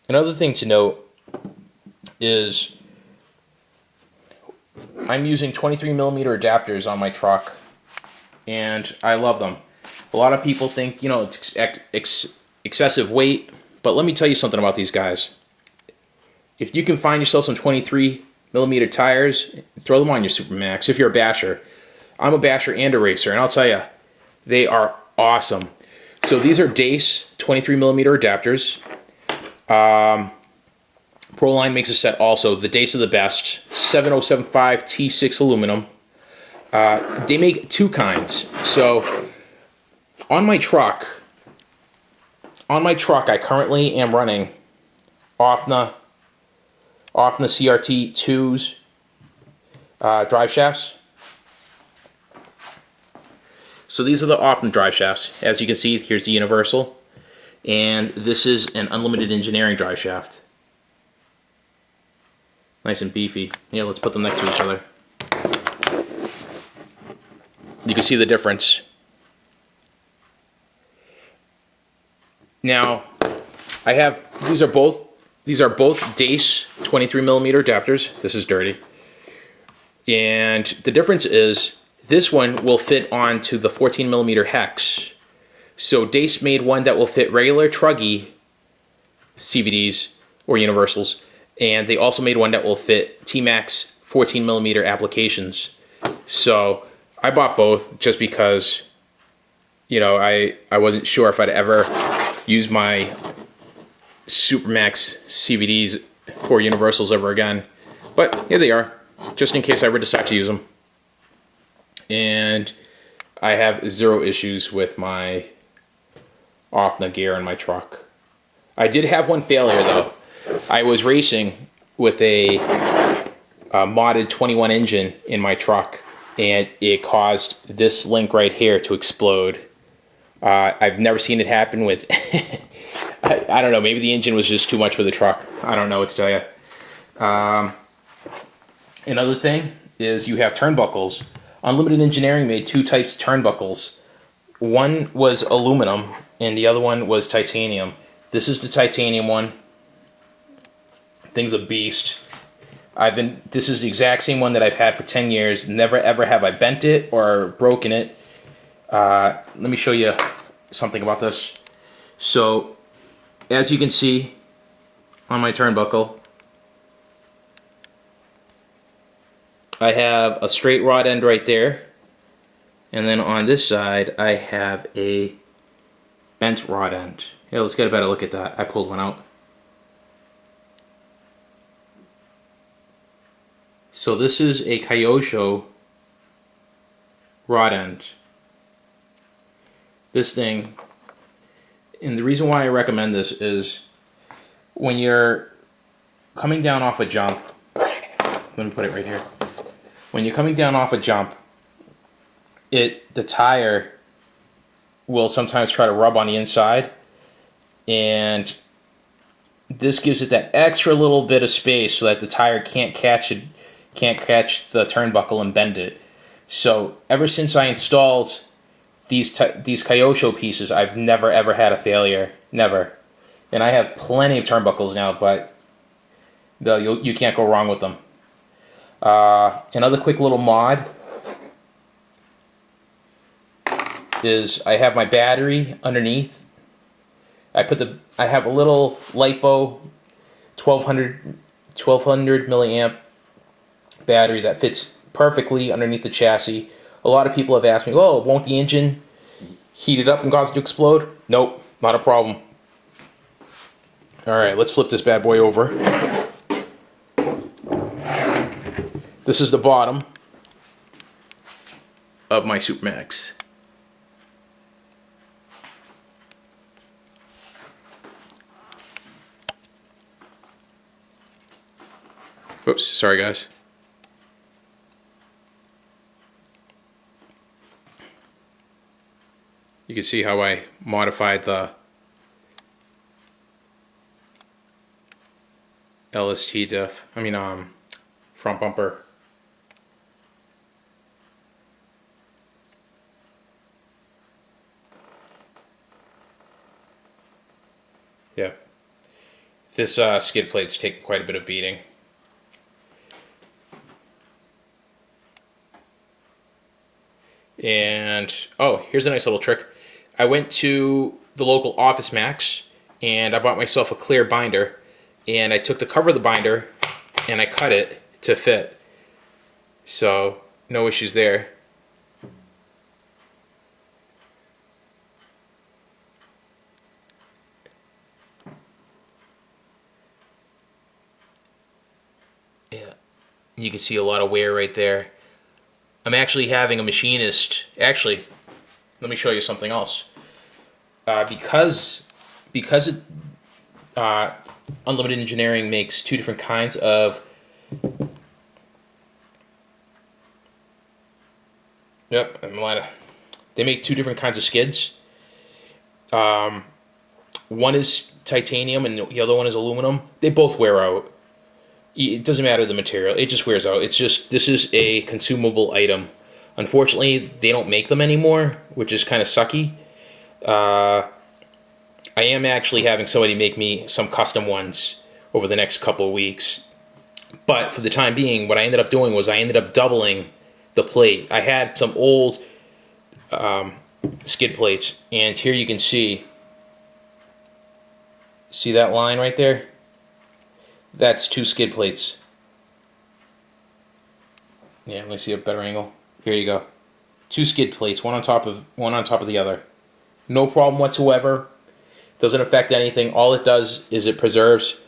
Another thing to note is I'm using 23mm adapters on my truck, and I love them. A lot of people think, you know, it's excessive weight, but let me tell you something about these guys. If you can find yourself some 23mm tires, throw them on your Supermaxx if you're a basher. I'm a basher and a racer, and I'll tell you, they are awesome. So these are Dace 23mm adapters. Proline makes a set also. The Dace are the best. 7075 T6 aluminum. They make two kinds. So on my truck, I currently am running Offna CRT 2s drive shafts. So these are the Offna drive shafts. As you can see, here's the universal, and this is an unlimited engineering drive shaft. Nice and beefy. Yeah, let's put them next to each other. You can see the difference. Now, I have these are both Dace 23mm adapters. This is dirty. And the difference is this one will fit onto the 14mm hex. So Dace made one that will fit regular truggy CVDs or universals, and they also made one that will fit t-maxx 14mm applications. So I bought both just because, you know, I wasn't sure if I'd ever use my Supermaxx CVDs or universals ever again. But here they are, just in case I ever decide to use them. And I have zero issues with my Offna gear in my truck. I did have one failure though. I was racing with a modded 21 engine in my truck, and it caused this link right here to explode. I've never seen it happen with I don't know, maybe the engine was just too much for the truck. I don't know what to tell you. Another thing is you have turnbuckles. Unlimited Engineering made two types of turnbuckles. One was aluminum and the other one was titanium. This is the titanium one. Thing's a beast. This is the exact same one that I've had for 10 years. Never ever have I bent it or broken it. Let me show you something about this. So, as you can see on my turnbuckle, I have a straight rod end right there, and then on this side I have a bent rod end. Here, let's get a better look at that. I pulled one out. So this is a Kyosho rod end. This thing, and the reason why I recommend this is when you're coming down off a jump, let me put it right here. When you're coming down off a jump, the tire will sometimes try to rub on the inside, and this gives it that extra little bit of space so that the tire can't catch the turnbuckle and bend it. So ever since I installed these Kyosho pieces, I've never ever had a failure, never. And I have plenty of turnbuckles now, but you can't go wrong with them. Another quick little mod is I have my battery underneath. I have a little LiPo 1200 milliamp battery that fits perfectly underneath the chassis. A lot of people have asked me, "Oh, won't the engine heat it up and cause it to explode?" Nope, not a problem. All right, let's flip this bad boy over. This is the bottom of my Supermaxx. Oops, sorry guys. You can see how I modified the LST front bumper. Yeah. This skid plate's taking quite a bit of beating. And, oh, here's a nice little trick. I went to the local Office Max, and I bought myself a clear binder, and I took the cover of the binder, and I cut it to fit. So, no issues there. Yeah, you can see a lot of wear right there. I'm actually having a machinist, actually, let me show you something else. Because Unlimited Engineering makes two different kinds of, they make two different kinds of skids. One is titanium and the other one is aluminum. They both wear out. It doesn't matter the material, it just wears out. It's just, this is a consumable item. Unfortunately, they don't make them anymore, which is kind of sucky. I am actually having somebody make me some custom ones over the next couple of weeks. But for the time being, what I ended up doing was I ended up doubling the plate. I had some old skid plates, and here you can see that line right there? That's two skid plates. Yeah, let me see a better angle. Here you go. Two skid plates, one on top of the other. No problem whatsoever. Doesn't affect anything. All it does is it preserves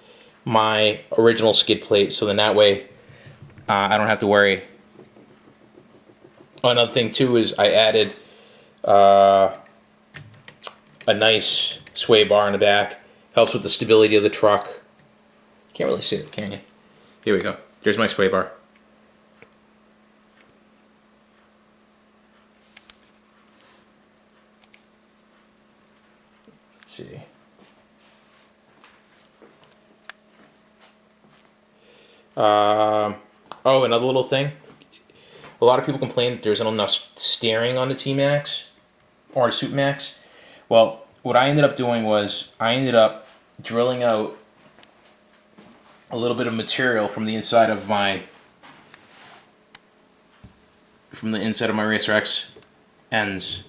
my original skid plate, so then that way I don't have to worry. Another thing too is I added a nice sway bar in the back. Helps with the stability of the truck. Can't really see it, can you? Here we go. There's my sway bar. Let's see. Oh, another little thing. A lot of people complain that there's not enough steering on the T-maxx or Supermaxx. Well, what I ended up doing was I ended up drilling out a little bit of material from the inside of my Racer X ends.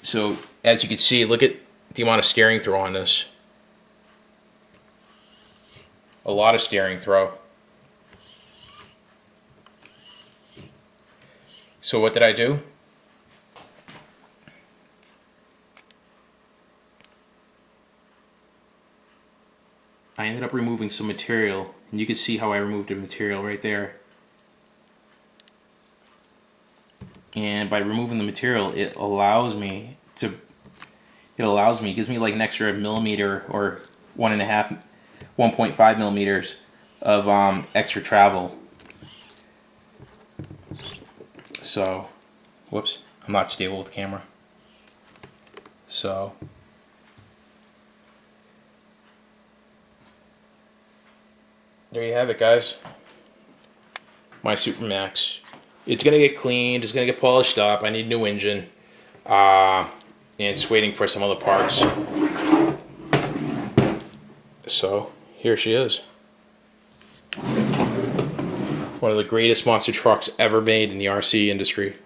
So as you can see, look at the amount of steering throw on this. A lot of steering throw. So what did I do? I ended up removing some material, and you can see how I removed the material right there. And by removing the material, it gives me like an extra millimeter or 1.5 millimeters of extra travel. So, whoops, I'm not stable with the camera. So, there you have it, guys. My Supermaxx. It's gonna get cleaned. It's gonna get polished up. I need a new engine, and it's waiting for some other parts. So here she is. One of the greatest monster trucks ever made in the RC industry.